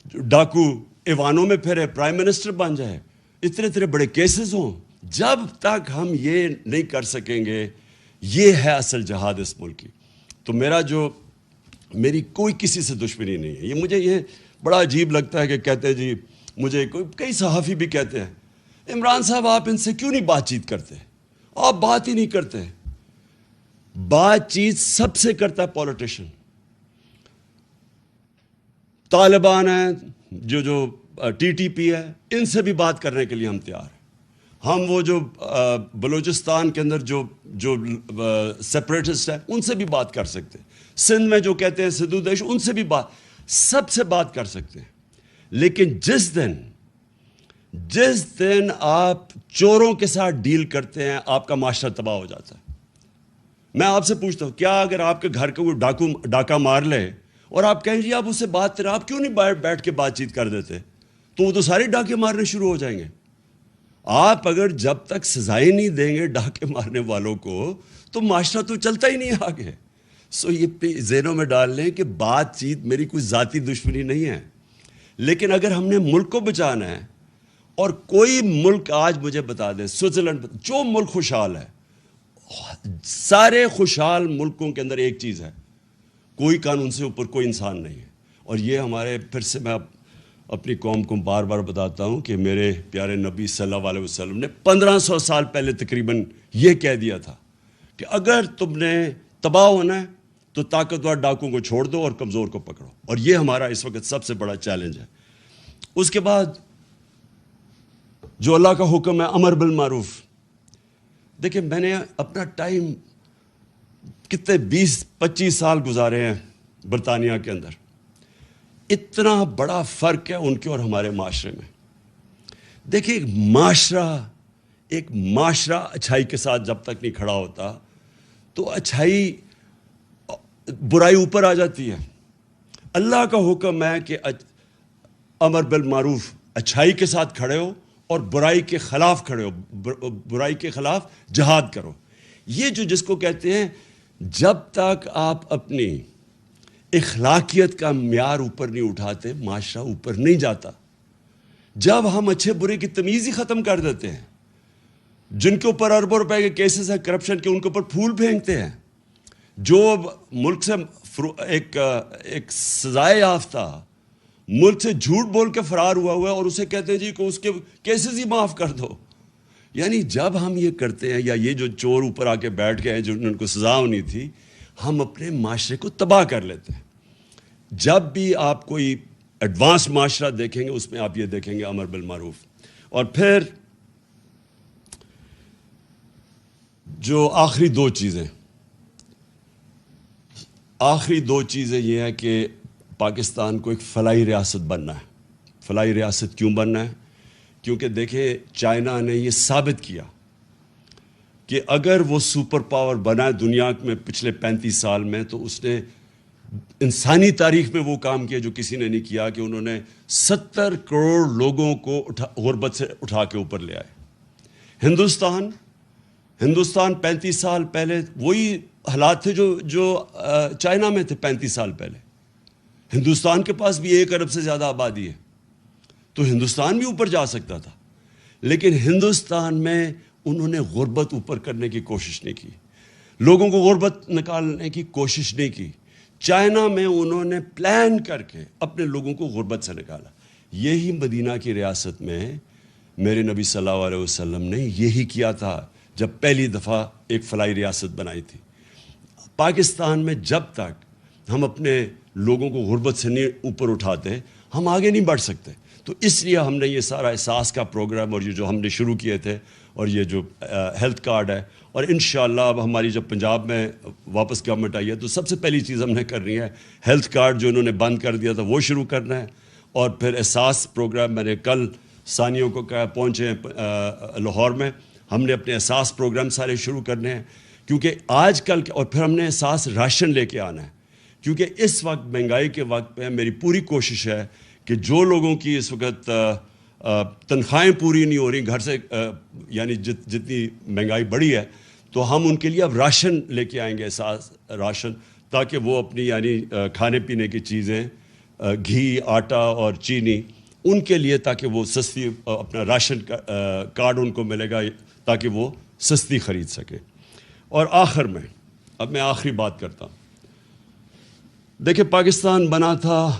ڈاکو ایوانوں میں پھرے, پرائم منسٹر بن جائے, اتنے بڑے کیسز ہوں, جب تک ہم یہ نہیں کر سکیں گے, یہ ہے اصل جہاد اس ملک کی. تو میری کوئی کسی سے دشمنی نہیں ہے. مجھے یہ بڑا عجیب لگتا ہے کہ کہتے ہیں جی, مجھے کئی صحافی بھی کہتے ہیں عمران صاحب آپ ان سے کیوں نہیں بات چیت کرتے, آپ بات ہی نہیں کرتے. بات چیت سب سے کرتا ہے پولیٹیشین. طالبان ہیں, جو ٹی ٹی پی ہے, ان سے بھی بات کرنے کے لیے ہم تیار ہیں. ہم وہ جو بلوچستان کے اندر جو سیپریٹسٹ ہیں ان سے بھی بات کر سکتے ہیں. سندھ میں جو کہتے ہیں سدھو دیش, ان سے بھی سب سے بات کر سکتے ہیں. لیکن جس دن آپ چوروں کے ساتھ ڈیل کرتے ہیں, آپ کا معاشرہ تباہ ہو جاتا ہے. میں آپ سے پوچھتا ہوں, کیا اگر آپ کے گھر کا کوئی ڈاکہ مار لے اور آپ کہیں جی آپ اس سے بات کریں, آپ کیوں نہیں بیٹھ کے بات چیت کر دیتے, تو وہ تو سارے ڈاکے مارنے شروع ہو جائیں گے. آپ اگر جب تک سزائیں نہیں دیں گے ڈاکے مارنے والوں کو, تو معاشرہ تو چلتا ہی نہیں آگے. یہ ذہنوں میں ڈال لیں کہ بات چیت میری کوئی ذاتی دشمنی نہیں ہے, لیکن اگر ہم نے ملک کو بچانا ہے, اور کوئی ملک آج مجھے بتا دے, سوئٹزرلینڈ, جو ملک خوشحال ہے, سارے خوشحال ملکوں کے اندر ایک چیز ہے, کوئی قانون سے اوپر کوئی انسان نہیں ہے. اور یہ ہمارے, پھر سے میں اپنی قوم کو بار بار بتاتا ہوں کہ میرے پیارے نبی صلی اللہ علیہ وسلم نے 1500 سال پہلے تقریباً یہ کہہ دیا تھا کہ اگر تم نے تباہ ہونا ہے تو طاقتور ڈاکوں کو چھوڑ دو اور کمزور کو پکڑو. اور یہ ہمارا اس وقت سب سے بڑا چیلنج ہے. اس کے بعد جو اللہ کا حکم ہے امر بالمعروف. دیکھیں, میں نے اپنا ٹائم کتنے 20-25 سال گزارے ہیں برطانیہ کے اندر. اتنا بڑا فرق ہے ان کے اور ہمارے معاشرے میں. دیکھیں, ایک معاشرہ اچھائی کے ساتھ جب تک نہیں کھڑا ہوتا تو اچھائی, برائی اوپر آ جاتی ہے. اللہ کا حکم ہے کہ امر بالمعروف, اچھائی کے ساتھ کھڑے ہو اور برائی کے خلاف کھڑے ہو, برائی کے خلاف جہاد کرو. یہ جس کو کہتے ہیں, جب تک آپ اپنی اخلاقیت کا معیار اوپر نہیں اٹھاتے, معاشرہ اوپر نہیں جاتا. جب ہم اچھے برے کی تمیز ہی ختم کر دیتے ہیں, جن کے اوپر اربوں روپے کے کیسز ہیں کرپشن کے, ان کے اوپر پھول پھینکتے ہیں. جو ملک سے ایک سزائے یافتہ ملک سے جھوٹ بول کے فرار ہوا ہے, اور اسے کہتے ہیں جی کہ اس کے کیسز ہی معاف کر دو. یعنی جب ہم یہ کرتے ہیں, یا یہ جو چور اوپر آ کے بیٹھ گئے ہیں جو ان کو سزا ہونی تھی, ہم اپنے معاشرے کو تباہ کر لیتے ہیں. جب بھی آپ کوئی ایڈوانس معاشرہ دیکھیں گے, اس میں آپ یہ دیکھیں گے امر بالمعروف. اور پھر جو آخری دو چیزیں یہ ہے کہ پاکستان کو ایک فلاحی ریاست بننا ہے. فلاحی ریاست کیوں بننا ہے؟ کیونکہ دیکھیں, چائنا نے یہ ثابت کیا کہ اگر وہ سپر پاور بنا دنیا میں پچھلے 35 سال میں, تو اس نے انسانی تاریخ میں وہ کام کیا جو کسی نے نہیں کیا, کہ انہوں نے 70 کروڑ لوگوں کو غربت سے اٹھا کے اوپر لے آئے. ہندوستان 35 سال پہلے وہی حالات تھے جو چائنا میں تھے 35 سال پہلے. ہندوستان کے پاس بھی 1 ارب سے زیادہ آبادی ہے, تو ہندوستان بھی اوپر جا سکتا تھا. لیکن ہندوستان میں انہوں نے غربت اوپر کرنے کی کوشش نہیں کی، لوگوں کو غربت نکالنے کی کوشش نہیں کی۔ چائنا میں انہوں نے پلان کر کے اپنے لوگوں کو غربت سے نکالا۔ یہی مدینہ کی ریاست میں میرے نبی صلی اللہ علیہ وسلم نے یہی کیا تھا جب پہلی دفعہ ایک فلاحی ریاست بنائی تھی۔ پاکستان میں جب تک ہم اپنے لوگوں کو غربت سے نہیں اوپر اٹھاتے ہم آگے نہیں بڑھ سکتے۔ تو اس لیے ہم نے یہ سارا احساس کا پروگرام اور یہ جو ہم نے شروع کیے تھے اور یہ جو ہیلتھ کارڈ ہے، اور انشاءاللہ اب ہماری جب پنجاب میں واپس گورنمنٹ آئی ہے تو سب سے پہلی چیز ہم نے کرنی ہے ہیلتھ کارڈ جو انہوں نے بند کر دیا تھا وہ شروع کرنا ہے، اور پھر احساس پروگرام میں نے کل ثانیوں کو کہا پہنچے ہیں لاہور میں، ہم نے اپنے احساس پروگرام سارے شروع کرنے ہیں، کیونکہ آج کل اور پھر ہم نے احساس راشن لے کے آنا ہے، کیونکہ اس وقت مہنگائی کے وقت پہ میری پوری کوشش ہے کہ جو لوگوں کی اس وقت تنخواہیں پوری نہیں ہو رہی گھر سے، یعنی جتنی مہنگائی بڑھی ہے، تو ہم ان کے لیے اب راشن لے کے آئیں گے، احساس راشن، تاکہ وہ اپنی یعنی کھانے پینے کی چیزیں، گھی، آٹا اور چینی ان کے لیے، تاکہ وہ سستی اپنا راشن کارڈ ان کو ملے گا تاکہ وہ سستی خرید سکے۔ اور آخر میں اب میں آخری بات کرتا ہوں۔ دیکھیں پاکستان بنا تھا،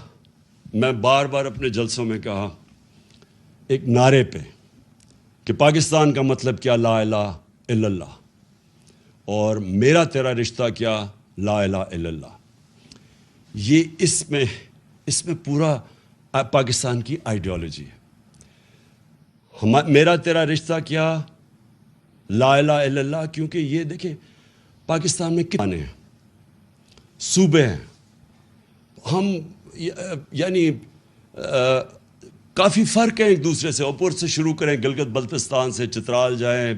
میں بار بار اپنے جلسوں میں کہا، ایک نعرے پہ کہ پاکستان کا مطلب کیا، لا الہ الا اللہ، اور میرا تیرا رشتہ کیا، لا الہ الا اللہ۔ یہ اس میں پورا پاکستان کی آئیڈیالوجی ہے۔ میرا تیرا رشتہ کیا، لا الہ الا اللہ، کیونکہ یہ دیکھیں پاکستان میں کتنے ہیں، صوبے ہیں، ہم یعنی کافی فرق ہے ایک دوسرے سے، اوپر سے شروع کریں گلگت بلتستان سے، چترال جائیں،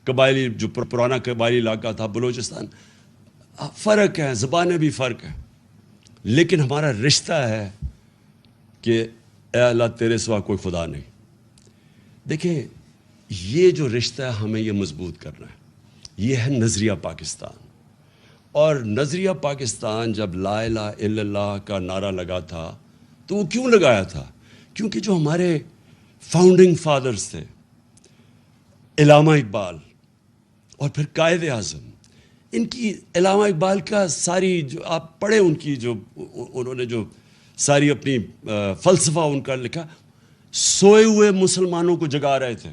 قبائلی جو پرانا قبائلی علاقہ تھا بلوچستان، فرق ہے، زبانیں بھی فرق ہیں، لیکن ہمارا رشتہ ہے کہ اے اللہ تیرے سوا کوئی خدا نہیں۔ دیکھیں یہ جو رشتہ ہے ہمیں یہ مضبوط کرنا ہے، یہ ہے نظریہ پاکستان۔ اور نظریہ پاکستان جب لا الہ الا اللہ کا نعرہ لگا تھا تو وہ کیوں لگایا تھا؟ کیونکہ جو ہمارے فاؤنڈنگ فادرز تھے، علامہ اقبال اور پھر قائد اعظم، ان کی علامہ اقبال کا ساری جو آپ پڑھیں ان کی جو انہوں نے جو ساری اپنی فلسفہ ان کا لکھا، سوئے ہوئے مسلمانوں کو جگا رہے تھے،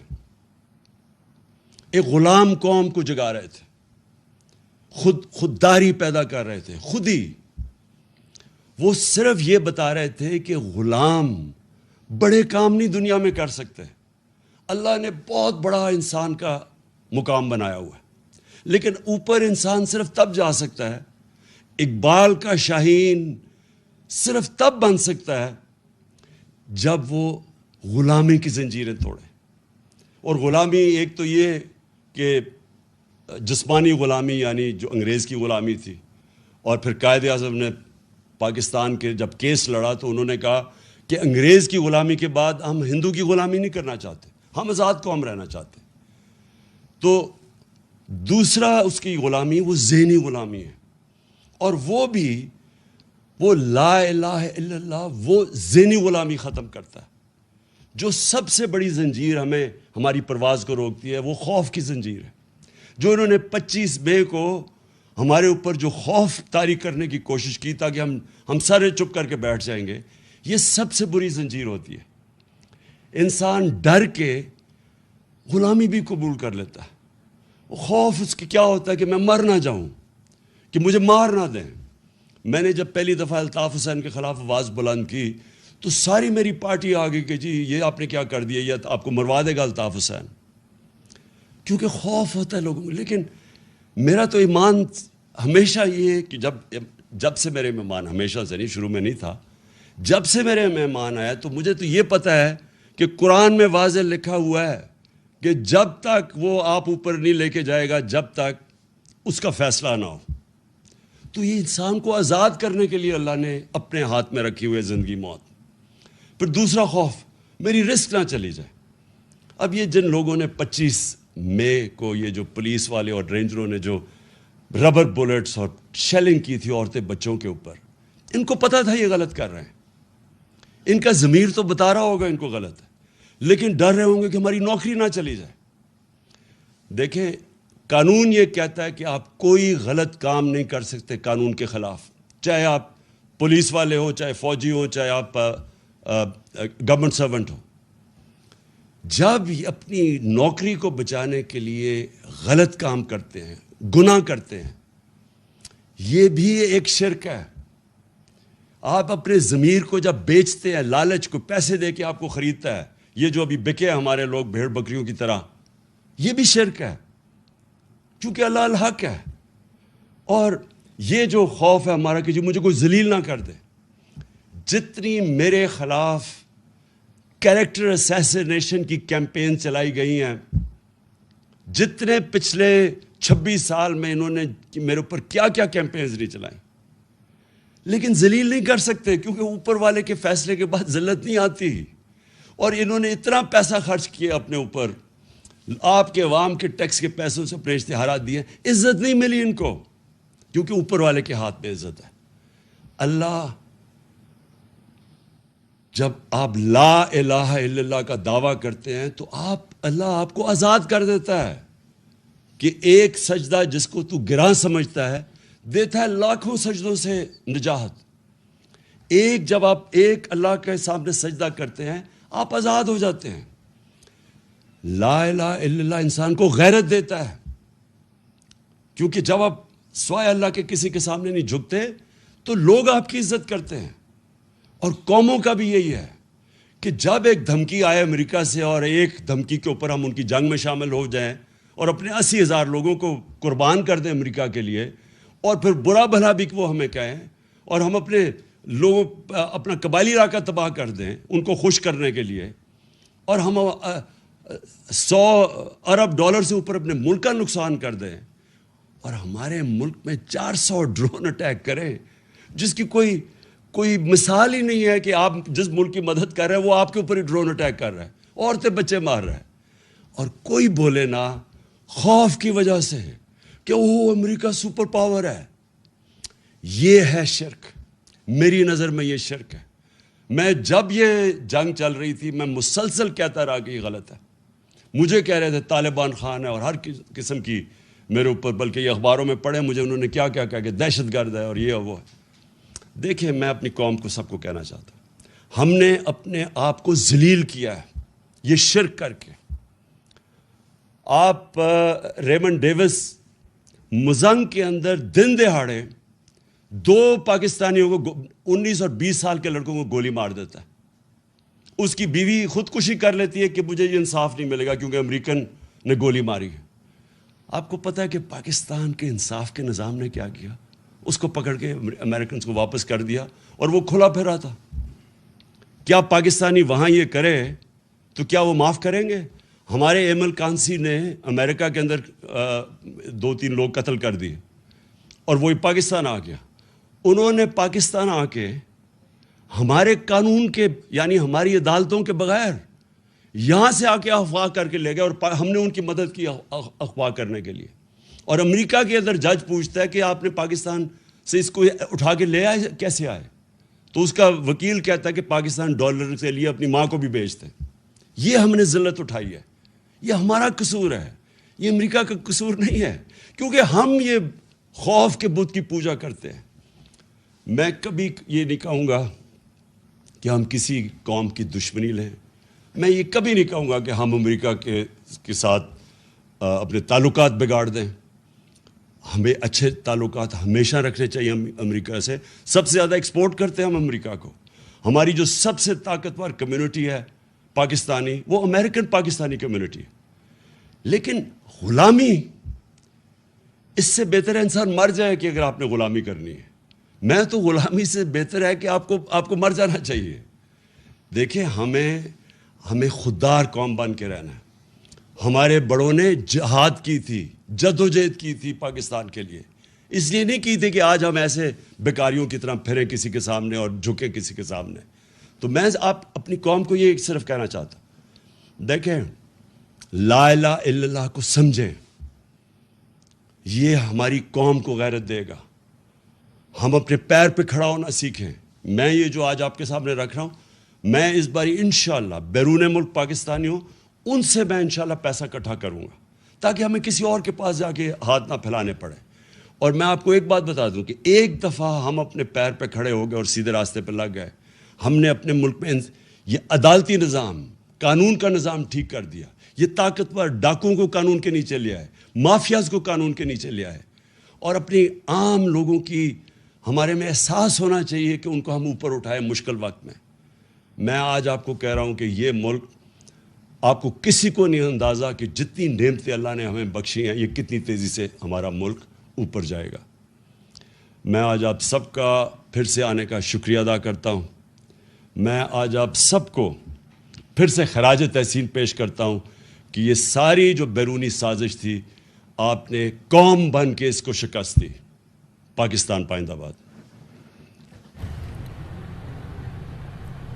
ایک غلام قوم کو جگا رہے تھے، خودداری پیدا کر رہے تھے، خود ہی وہ صرف یہ بتا رہے تھے کہ غلام بڑے کام نہیں دنیا میں کر سکتے، اللہ نے بہت بڑا انسان کا مقام بنایا ہوا ہے، لیکن اوپر انسان صرف تب جا سکتا ہے، اقبال کا شاہین صرف تب بن سکتا ہے جب وہ غلامی کی زنجیریں توڑے۔ اور غلامی ایک تو یہ کہ جسمانی غلامی یعنی جو انگریز کی غلامی تھی، اور پھر قائد اعظم نے پاکستان کے جب کیس لڑا تو انہوں نے کہا کہ انگریز کی غلامی کے بعد ہم ہندو کی غلامی نہیں کرنا چاہتے، ہم آزاد قوم رہنا چاہتے۔ تو دوسرا اس کی غلامی وہ ذہنی غلامی ہے، اور وہ بھی وہ لا الہ الا اللہ وہ ذہنی غلامی ختم کرتا ہے۔ جو سب سے بڑی زنجیر ہمیں ہماری پرواز کو روکتی ہے وہ خوف کی زنجیر ہے۔ جو انہوں نے 25 مئی کو ہمارے اوپر جو خوف طاری کرنے کی کوشش کی تاکہ ہم سارے چپ کر کے بیٹھ جائیں گے، یہ سب سے بری زنجیر ہوتی ہے۔ انسان ڈر کے غلامی بھی قبول کر لیتا ہے، خوف اس کے کیا ہوتا ہے کہ میں مر نہ جاؤں، کہ مجھے مار نہ دیں۔ میں نے جب پہلی دفعہ الطاف حسین کے خلاف آواز بلند کی تو ساری میری پارٹی آ گئی کہ جی یہ آپ نے کیا کر دیا، یہ آپ کو مروا دے گا الطاف حسین، کیونکہ خوف ہوتا ہے لوگوں میں۔ لیکن میرا تو ایمان ہمیشہ یہ ہے کہ جب سے میرے مہمان، ہمیشہ سے نہیں، شروع میں نہیں تھا، جب سے میرے مہمان آیا تو مجھے تو یہ پتہ ہے کہ قرآن میں واضح لکھا ہوا ہے کہ جب تک وہ آپ اوپر نہیں لے کے جائے گا جب تک اس کا فیصلہ نہ ہو۔ تو یہ انسان کو آزاد کرنے کے لیے اللہ نے اپنے ہاتھ میں رکھی ہوئے زندگی موت۔ پھر دوسرا خوف، میری رسک نہ چلی جائے۔ اب یہ جن لوگوں نے 25 مئی کو یہ جو پولیس والے اور رینجروں نے جو ربر بلٹس اور شیلنگ کی تھی عورتیں بچوں کے اوپر، ان کو پتہ تھا یہ غلط کر رہے ہیں، ان کا ضمیر تو بتا رہا ہوگا ان کو غلط ہے، لیکن ڈر رہے ہوں گے کہ ہماری نوکری نہ چلی جائے. دیکھیں قانون یہ کہتا ہے کہ آپ کوئی غلط کام نہیں کر سکتے قانون کے خلاف، چاہے آپ پولیس والے ہوں، چاہے فوجی ہوں، چاہے آپ گورنمنٹ سرونٹ ہو. جب اپنی نوکری کو بچانے کے لیے غلط کام کرتے ہیں، گناہ کرتے ہیں، یہ بھی ایک شرک ہے. آپ اپنے ضمیر کو جب بیچتے ہیں، لالچ کو پیسے دے کے آپ کو خریدتا ہے، یہ جو ابھی بکے ہمارے لوگ بھیڑ بکریوں کی طرح، یہ بھی شرک ہے، کیونکہ اللہ الحق ہے. اور یہ جو خوف ہے ہمارا کہ جو مجھے کوئی ذلیل نہ کر دے، جتنی میرے خلاف کیریکٹر اسیسینیشن کی کیمپین چلائی گئی ہیں، جتنے پچھلے 26 سال میں انہوں نے میرے اوپر کیا کیا کیمپینز نہیں چلائیں، لیکن ذلیل نہیں کر سکتے کیونکہ اوپر والے کے فیصلے کے بعد ذلت نہیں آتی. اور انہوں نے اتنا پیسہ خرچ کیا اپنے اوپر، آپ کے عوام کے ٹیکس کے پیسوں سے اپنے اشتہارات دیے، عزت نہیں ملی ان کو کیونکہ اوپر والے کے ہاتھ میں عزت ہے. اللہ جب آپ لا الہ الا اللہ کا دعویٰ کرتے ہیں تو اللہ آپ کو آزاد کر دیتا ہے کہ ایک سجدہ جس کو تو گراں سمجھتا ہے دیتا ہے لاکھوں سجدوں سے نجات. جب آپ ایک اللہ کے سامنے سجدہ کرتے ہیں آپ آزاد ہو جاتے ہیں. لا الہ الا اللہ انسان کو غیرت دیتا ہے، کیونکہ جب آپ سوائے اللہ کے کسی کے سامنے نہیں جھکتے تو لوگ آپ کی عزت کرتے ہیں. اور قوموں کا بھی یہی ہے کہ جب ایک دھمکی آئے امریکہ سے اور ایک دھمکی کے اوپر ہم ان کی جنگ میں شامل ہو جائیں اور اپنے 80,000 لوگوں کو قربان کر دیں امریکہ کے لیے، اور پھر برا بھلا بھی وہ ہمیں کہیں اور ہم اپنے لوگوں اپنا قبائلی علاقہ تباہ کر دیں ان کو خوش کرنے کے لیے، اور ہم $100 ارب سے اوپر اپنے ملک کا نقصان کر دیں، اور ہمارے ملک میں 400 ڈرون اٹیک کریں جس کی کوئی مثال ہی نہیں ہے کہ آپ جس ملک کی مدد کر رہے ہیں وہ آپ کے اوپر ہی ڈرون اٹیک کر رہا ہے، عورتیں بچے مار رہا ہے، اور کوئی بولے نہ خوف کی وجہ سے کہ وہ امریکہ سپر پاور ہے. یہ ہے شرک، میری نظر میں یہ شرک ہے. میں جب یہ جنگ چل رہی تھی میں مسلسل کہتا رہا کہ یہ غلط ہے. مجھے کہہ رہے تھے طالبان خان ہے اور ہر قسم کی میرے اوپر، بلکہ یہ اخباروں میں پڑھے مجھے انہوں نے کیا کیا کہا کہ دہشت گرد ہے اور یہ اور وہ ہے. دیکھیں میں اپنی قوم کو سب کو کہنا چاہتا ہوں، ہم نے اپنے آپ کو ذلیل کیا ہے یہ شرک کر کے. آپ ریمنڈ ڈیوس مزنگ کے اندر دن دہاڑے 2 پاکستانیوں کو 19 اور 20 سال کے لڑکوں کو گولی مار دیتا ہے. اس کی بیوی خودکشی کر لیتی ہے کہ مجھے یہ انصاف نہیں ملے گا کیونکہ امریکن نے گولی ماری ہے. آپ کو پتہ ہے کہ پاکستان کے انصاف کے نظام نے کیا کیا؟ اس کو پکڑ کے امریکنز کو واپس کر دیا اور وہ کھلا پھرا تھا. کیا پاکستانی وہاں یہ کرے تو کیا وہ معاف کریں گے؟ ہمارے ایمل کانسی نے امریکہ کے اندر 2-3 لوگ قتل کر دیے اور وہی پاکستان آ گیا. انہوں نے پاکستان آ کے ہمارے قانون کے یعنی ہماری عدالتوں کے بغیر یہاں سے آ کے اغوا کر کے لے گئے اور ہم نے ان کی مدد کی اغوا کرنے کے لیے. اور امریکہ کے اندر جج پوچھتا ہے کہ آپ نے پاکستان سے اس کو اٹھا کے لے آئے کیسے آئے؟ تو اس کا وکیل کہتا ہے کہ پاکستان ڈالر سے لیے اپنی ماں کو بھی بیچتے ہیں. یہ ہم نے ذلت اٹھائی ہے، یہ ہمارا قصور ہے، یہ امریکہ کا قصور نہیں ہے، کیونکہ ہم یہ خوف کے بت کی پوجا کرتے ہیں. میں کبھی یہ نہیں کہوں گا کہ ہم کسی قوم کی دشمنی لیں، میں یہ کبھی نہیں کہوں گا کہ ہم امریکہ کے ساتھ اپنے تعلقات بگاڑ دیں. ہمیں اچھے تعلقات ہمیشہ رکھنے چاہیے امریکہ سے. سب سے زیادہ ایکسپورٹ کرتے ہیں ہم امریکہ کو. ہماری جو سب سے طاقتور کمیونٹی ہے پاکستانی، وہ امریکن پاکستانی کمیونٹی ہے. لیکن غلامی، اس سے بہتر ہے انسان مر جائے کہ اگر آپ نے غلامی کرنی ہے. میں تو غلامی سے بہتر ہے کہ آپ کو مر جانا چاہیے. دیکھیں ہمیں خوددار قوم بن کے رہنا ہے. ہمارے بڑوں نے جہاد کی تھی، جدوجہد کی تھی پاکستان کے لیے، اس لیے نہیں کی تھی کہ آج ہم ایسے بیکاریوں کی طرح پھریں کسی کے سامنے اور جھکیں کسی کے سامنے. تو میں آپ اپنی قوم کو یہ صرف کہنا چاہتا ہوں، دیکھیں لا الہ الا اللہ کو سمجھیں، یہ ہماری قوم کو غیرت دے گا. ہم اپنے پیر پہ کھڑا ہونا سیکھیں. میں یہ جو آج آپ کے سامنے رکھ رہا ہوں میں اس باری انشاءاللہ بیرون ملک پاکستانی ہوں ان سے میں انشاءاللہ پیسہ اکٹھا کروں گا تاکہ ہمیں کسی اور کے پاس جا کے ہاتھ نہ پھیلانے پڑے. اور میں آپ کو ایک بات بتا دوں کہ ایک دفعہ ہم اپنے پیر پہ کھڑے ہو گئے اور سیدھے راستے پہ لگ گئے, ہم نے اپنے ملک میں یہ عدالتی نظام, قانون کا نظام ٹھیک کر دیا, یہ طاقتور ڈاکوؤں کو قانون کے نیچے لے آئے, مافیاز کو قانون کے نیچے لے آئے, اور اپنی عام لوگوں کی ہمارے میں احساس ہونا چاہیے کہ ان کو ہم اوپر اٹھائیں مشکل وقت میں. میں آج آپ کو کہہ رہا ہوں کہ یہ ملک, آپ کو کسی کو نہیں اندازہ کہ جتنی نعمتیں اللہ نے ہمیں بخشی ہیں, یہ کتنی تیزی سے ہمارا ملک اوپر جائے گا. میں آج آپ سب کا پھر سے آنے کا شکریہ ادا کرتا ہوں. میں آج آپ سب کو پھر سے خراج تحسین پیش کرتا ہوں کہ یہ ساری جو بیرونی سازش تھی, آپ نے قوم بن کے اس کو شکست دی. پاکستان پائندہ باد.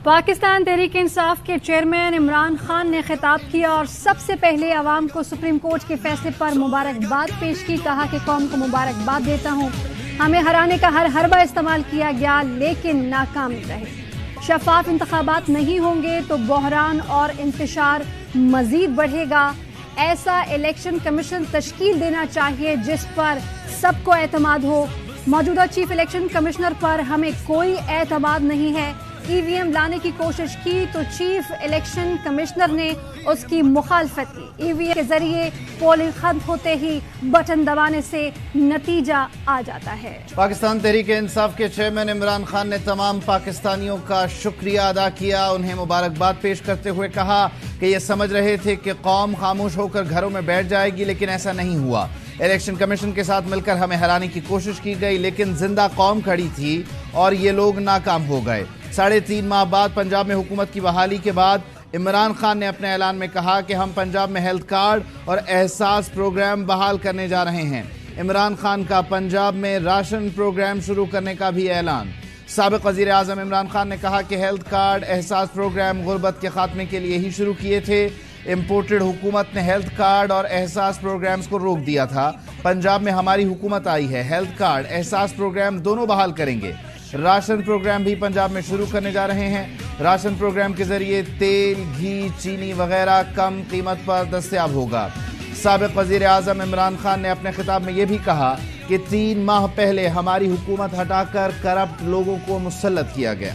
پاکستان تحریک انصاف کے چیئرمین عمران خان نے خطاب کیا اور سب سے پہلے عوام کو سپریم کورٹ کے فیصلے پر مبارکباد پیش کی. کہا کہ قوم کو مبارکباد دیتا ہوں, ہمیں ہرانے کا ہر حربہ استعمال کیا گیا لیکن ناکام رہے. شفاف انتخابات نہیں ہوں گے تو بحران اور انتشار مزید بڑھے گا. ایسا الیکشن کمیشن تشکیل دینا چاہیے جس پر سب کو اعتماد ہو. موجودہ چیف الیکشن کمشنر پر ہمیں کوئی اعتماد نہیں ہے. ای وی ایم لانے کی کوشش کی تو چیف الیکشن کمشنر نے اس کی مخالفت کی. ای وی ایم کے ذریعے پولنگ ختم ہوتے ہی بٹن دبانے سے نتیجہ آ جاتا ہے.
پاکستان تحریک انصاف کے چیئرمین عمران خان نے تمام پاکستانیوں کا شکریہ ادا کیا. انہیں مبارکباد پیش کرتے ہوئے کہا کہ یہ سمجھ رہے تھے کہ قوم خاموش ہو کر گھروں میں بیٹھ جائے گی, لیکن ایسا نہیں ہوا. الیکشن کمیشن کے ساتھ مل کر ہمیں ہرانے کی کوشش کی گئی, لیکن زندہ قوم کھڑی تھی اور یہ لوگ ناکام ہو گئے. 3.5 ماہ بعد پنجاب میں حکومت کی بحالی کے بعد عمران خان نے اپنے اعلان میں کہا کہ ہم پنجاب میں ہیلتھ کارڈ اور احساس پروگرام بحال کرنے جا رہے ہیں. عمران خان کا پنجاب میں راشن پروگرام شروع کرنے کا بھی اعلان. سابق وزیر اعظم عمران خان نے کہا کہ ہیلتھ کارڈ احساس پروگرام غربت کے خاتمے کے لیے ہی شروع کیے تھے. امپورٹڈ حکومت نے ہیلتھ کارڈ اور احساس پروگرامز کو روک دیا تھا. پنجاب میں ہماری حکومت آئی ہے, ہیلتھ کارڈ احساس پروگرام دونوں بحال کریں گے. راشن پروگرام بھی پنجاب میں شروع کرنے جا رہے ہیں. راشن پروگرام کے ذریعے تیل, گھی, چینی وغیرہ کم قیمت پر دستیاب ہوگا. سابق وزیر اعظم عمران خان نے اپنے خطاب میں یہ بھی کہا کہ 3 ماہ پہلے ہماری حکومت ہٹا کر کرپٹ لوگوں کو مسلط کیا گیا.